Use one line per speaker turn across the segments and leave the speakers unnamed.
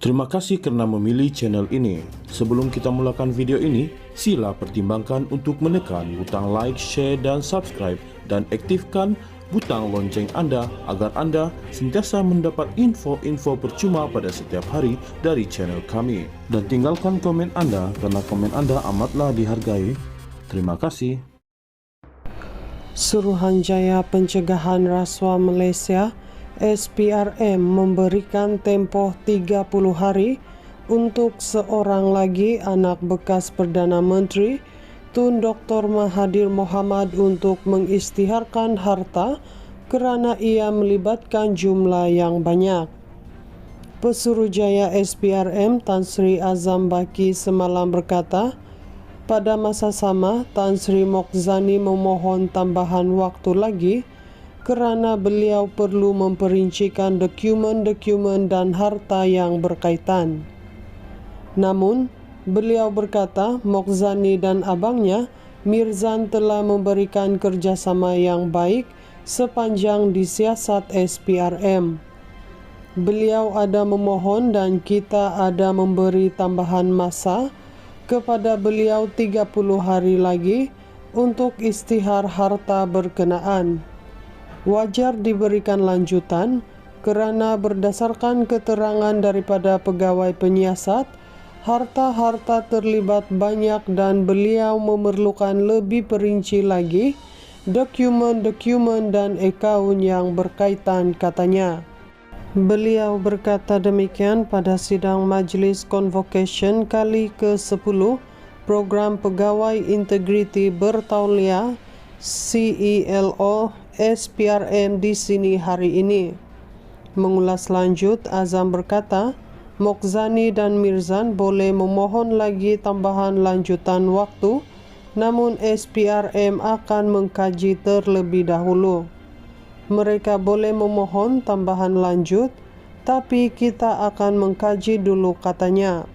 Terima kasih karena memilih channel ini. Sebelum kita mulakan video ini, sila pertimbangkan untuk menekan butang like, share, dan subscribe, dan aktifkan butang lonceng Anda agar Anda sentiasa mendapat info-info percuma pada setiap hari dari channel kami. Dan tinggalkan komen Anda karena komen Anda amatlah dihargai. Terima kasih.
Suruhanjaya Pencegahan Rasuah Malaysia SPRM memberikan tempoh 30 hari untuk seorang lagi anak bekas Perdana Menteri Tun Dr. Mahathir Mohamad untuk mengisytiharkan harta kerana ia melibatkan jumlah yang banyak. Pesuruhjaya SPRM Tan Sri Azam Baki semalam berkata, pada masa sama Tan Sri Mokhzani memohon tambahan waktu lagi kerana beliau perlu memperincikan dokumen-dokumen dan harta yang berkaitan. Namun, beliau berkata Mokhzani dan abangnya Mirzan telah memberikan kerjasama yang baik sepanjang disiasat SPRM. Beliau ada memohon dan kita ada memberi tambahan masa kepada beliau 30 hari lagi untuk isytihar harta berkenaan. Wajar diberikan lanjutan kerana berdasarkan keterangan daripada pegawai penyiasat, harta-harta terlibat banyak dan beliau memerlukan lebih perinci lagi dokumen-dokumen dan akaun yang berkaitan, katanya. Beliau berkata demikian pada sidang Majlis Convocation kali ke-10 Program Pegawai Integriti Bertauliah CEO SPRM di sini hari ini. Mengulas lanjut, Azam berkata, Mokhzani dan Mirzan boleh memohon lagi tambahan lanjutan waktu, namun SPRM akan mengkaji terlebih dahulu. Mereka boleh memohon tambahan lanjut, tapi kita akan mengkaji dulu, katanya.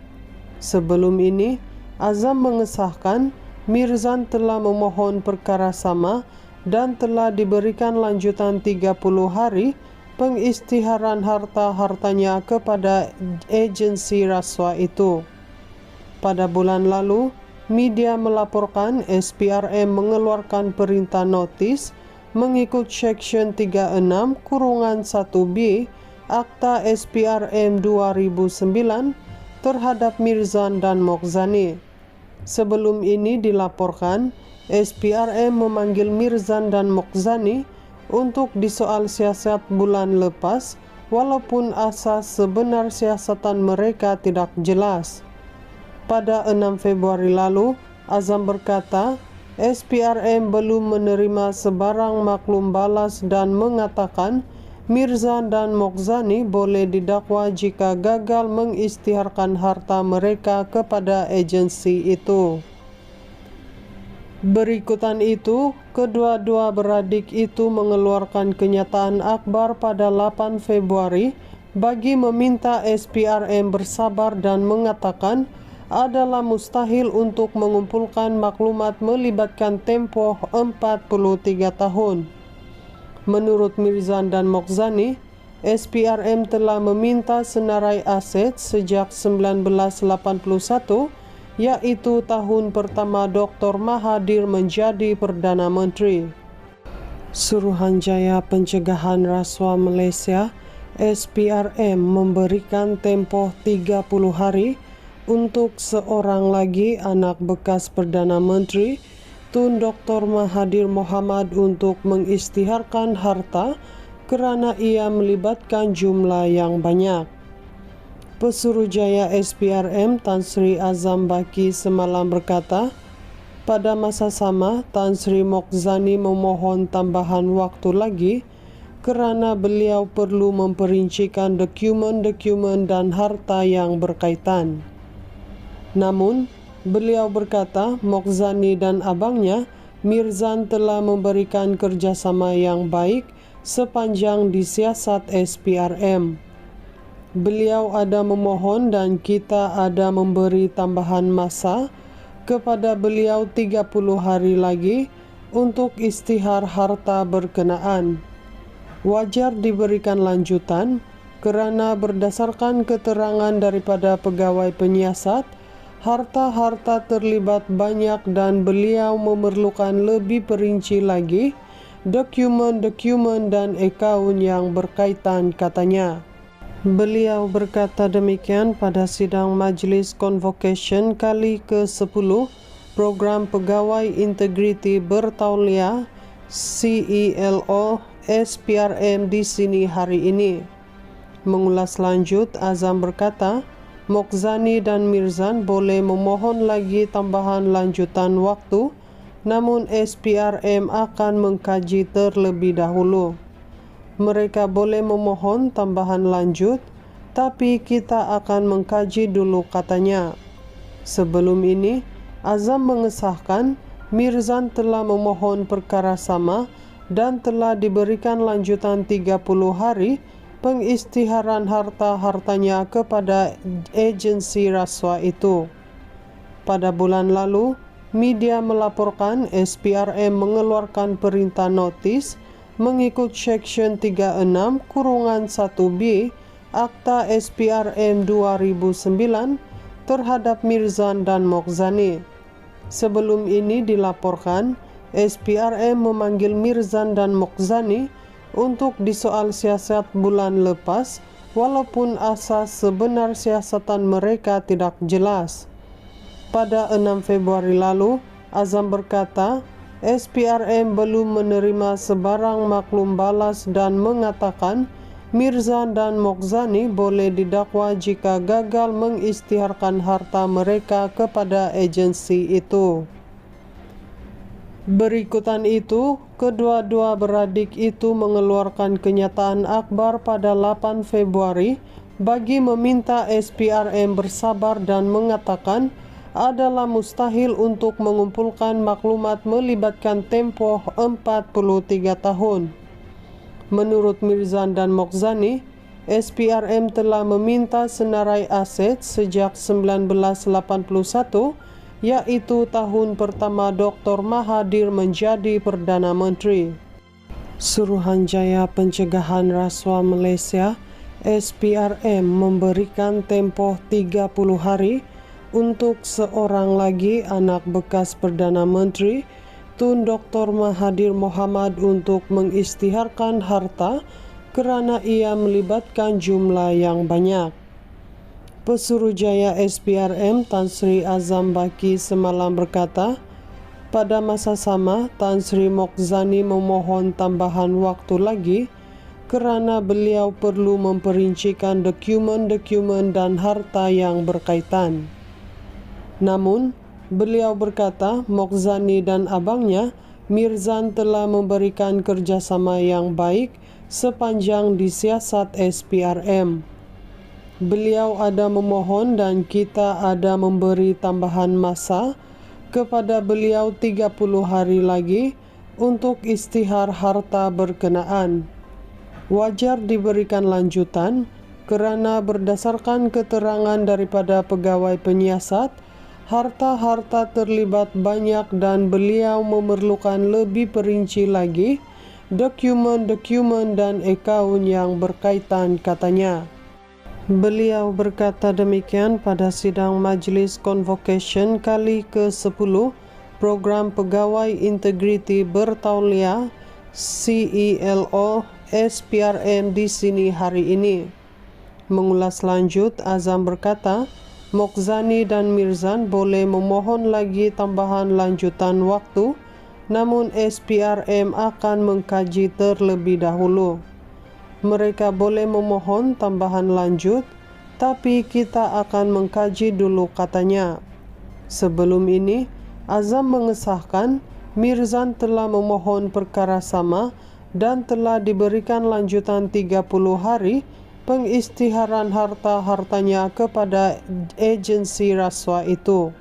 Sebelum ini, Azam mengesahkan Mirzan telah memohon perkara sama dan telah diberikan lanjutan 30 hari pengisytiharan harta-hartanya kepada agensi rasuah itu. Pada bulan lalu, media melaporkan SPRM mengeluarkan perintah notis mengikut Seksyen 36(1B) Akta SPRM 2009 terhadap Mirzan dan Mokhzani. Sebelum ini dilaporkan, SPRM memanggil Mirzan dan Mokhzani untuk disoal siasat bulan lepas walaupun asas sebenar siasatan mereka tidak jelas. Pada 6 Februari lalu, Azam berkata SPRM belum menerima sebarang maklum balas dan mengatakan Mirzan dan Mokhzani boleh didakwa jika gagal mengisytiharkan harta mereka kepada agensi itu. Berikutan itu, kedua-dua beradik itu mengeluarkan kenyataan akhbar pada 8 Februari bagi meminta SPRM bersabar dan mengatakan adalah mustahil untuk mengumpulkan maklumat melibatkan tempoh 43 tahun. Menurut Mirzan dan Mokhzani, SPRM telah meminta senarai aset sejak 1981, yaitu tahun pertama Dr. Mahathir menjadi Perdana Menteri. Suruhanjaya Pencegahan Rasuah Malaysia SPRM memberikan tempoh 30 hari untuk seorang lagi anak bekas Perdana Menteri Tun Dr. Mahathir Mohamad untuk mengisytiharkan harta kerana ia melibatkan jumlah yang banyak. Pesuruhjaya SPRM Tan Sri Azam Baki semalam berkata, pada masa sama Tan Sri Mokhzani memohon tambahan waktu lagi kerana beliau perlu memperincikan dokumen-dokumen dan harta yang berkaitan. Namun, beliau berkata Mokhzani dan abangnya Mirzan telah memberikan kerjasama yang baik sepanjang disiasat SPRM. Beliau ada memohon dan kita ada memberi tambahan masa kepada beliau 30 hari lagi untuk istihar harta berkenaan. Wajar diberikan lanjutan kerana berdasarkan keterangan daripada pegawai penyiasat, harta-harta terlibat banyak dan beliau memerlukan lebih perinci lagi dokumen-dokumen dan akaun yang berkaitan, katanya. Beliau berkata demikian pada sidang Majlis Convocation kali ke-10 Program Pegawai Integriti Bertauliah CELO SPRM di sini hari ini. Mengulas lanjut, Azam berkata, Mokzani dan Mirzan boleh memohon lagi tambahan lanjutan waktu, namun SPRM akan mengkaji terlebih dahulu. Mereka boleh memohon tambahan lanjut, tapi kita akan mengkaji dulu, katanya. Sebelum ini, Azam mengesahkan Mirzan telah memohon perkara sama dan telah diberikan lanjutan 30 hari pengistiharan harta-hartanya kepada agensi rasuah itu. Pada bulan lalu, media melaporkan SPRM mengeluarkan perintah notis mengikut Seksyen 36(1B Akta SPRM 2009 terhadap Mirzan dan Mokzani. Sebelum ini dilaporkan, SPRM memanggil Mirzan dan Mokzani untuk disoal siasat bulan lepas, walaupun asas sebenar siasatan mereka tidak jelas. Pada 6 Februari lalu, Azam berkata, SPRM belum menerima sebarang maklum balas dan mengatakan Mirzan dan Mokzani boleh didakwa jika gagal mengistiharkan harta mereka kepada agensi itu. Berikutan itu, kedua-dua beradik itu mengeluarkan kenyataan akhbar pada 8 Februari bagi meminta SPRM bersabar dan mengatakan adalah mustahil untuk mengumpulkan maklumat melibatkan tempoh 43 tahun. Menurut Mirzan dan Mokzani, SPRM telah meminta senarai aset sejak 1981, yaitu tahun pertama Dr. Mahathir menjadi Perdana Menteri. Suruhanjaya Pencegahan Rasuah Malaysia SPRM memberikan tempoh 30 hari untuk seorang lagi anak bekas Perdana Menteri Tun Dr. Mahathir Mohamad untuk mengistiharkan harta kerana ia melibatkan jumlah yang banyak. Pesuruhjaya SPRM Tan Sri Azam Baki semalam berkata, pada masa sama Tan Sri Mokzani memohon tambahan waktu lagi kerana beliau perlu memperincikan dokumen-dokumen dan harta yang berkaitan. Namun, beliau berkata Mokzani dan abangnya Mirzan telah memberikan kerjasama yang baik sepanjang disiasat SPRM. Beliau ada memohon dan kita ada memberi tambahan masa kepada beliau 30 hari lagi untuk istihar harta berkenaan. Wajar diberikan lanjutan kerana berdasarkan keterangan daripada pegawai penyiasat, harta-harta terlibat banyak dan beliau memerlukan lebih perinci lagi dokumen-dokumen dan akaun yang berkaitan, katanya. Beliau berkata demikian pada sidang Majlis Convocation kali ke-10 Program Pegawai Integriti Bertauliah CELO SPRM di sini hari ini. Mengulas lanjut, Azam berkata, Mokzani dan Mirzan boleh memohon lagi tambahan lanjutan waktu, namun SPRM akan mengkaji terlebih dahulu. Mereka boleh memohon tambahan lanjut, tapi kita akan mengkaji dulu, katanya. Sebelum ini, Azam mengesahkan Mirzan telah memohon perkara sama dan telah diberikan lanjutan 30 hari pengistiharan harta-hartanya kepada agensi rasuah itu.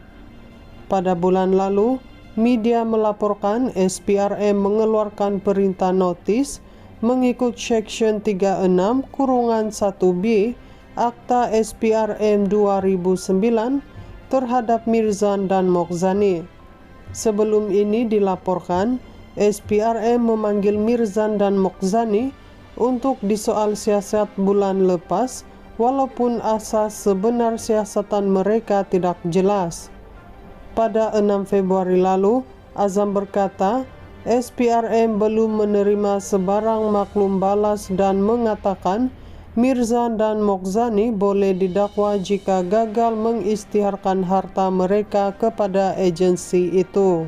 Pada bulan lalu, media melaporkan SPRM mengeluarkan perintah notis mengikut Seksyen 36(1B Akta SPRM 2009 terhadap Mirzan dan Mokhzani. Sebelum ini dilaporkan, SPRM memanggil Mirzan dan Mokhzani untuk disoal siasat bulan lepas, walaupun asas sebenar siasatan mereka tidak jelas. Pada 6 Februari lalu, Azam berkata, SPRM belum menerima sebarang maklum balas dan mengatakan Mirzan dan Mokhzani boleh didakwa jika gagal mengisytiharkan harta mereka kepada agensi itu.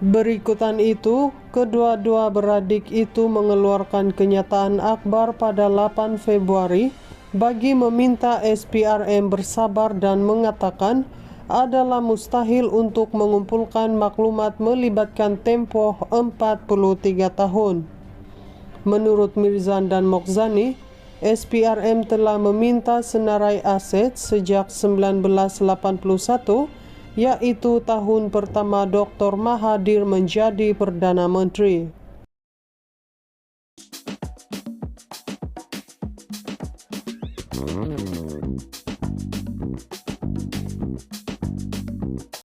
Berikutan itu, kedua-dua beradik itu mengeluarkan kenyataan akhbar pada 8 Februari bagi meminta SPRM bersabar dan mengatakan adalah mustahil untuk mengumpulkan maklumat melibatkan tempoh 43 tahun. Menurut Mirzan dan Mokhzani, SPRM telah meminta senarai aset sejak 1981, yaitu tahun pertama Dr. Mahathir menjadi Perdana Menteri.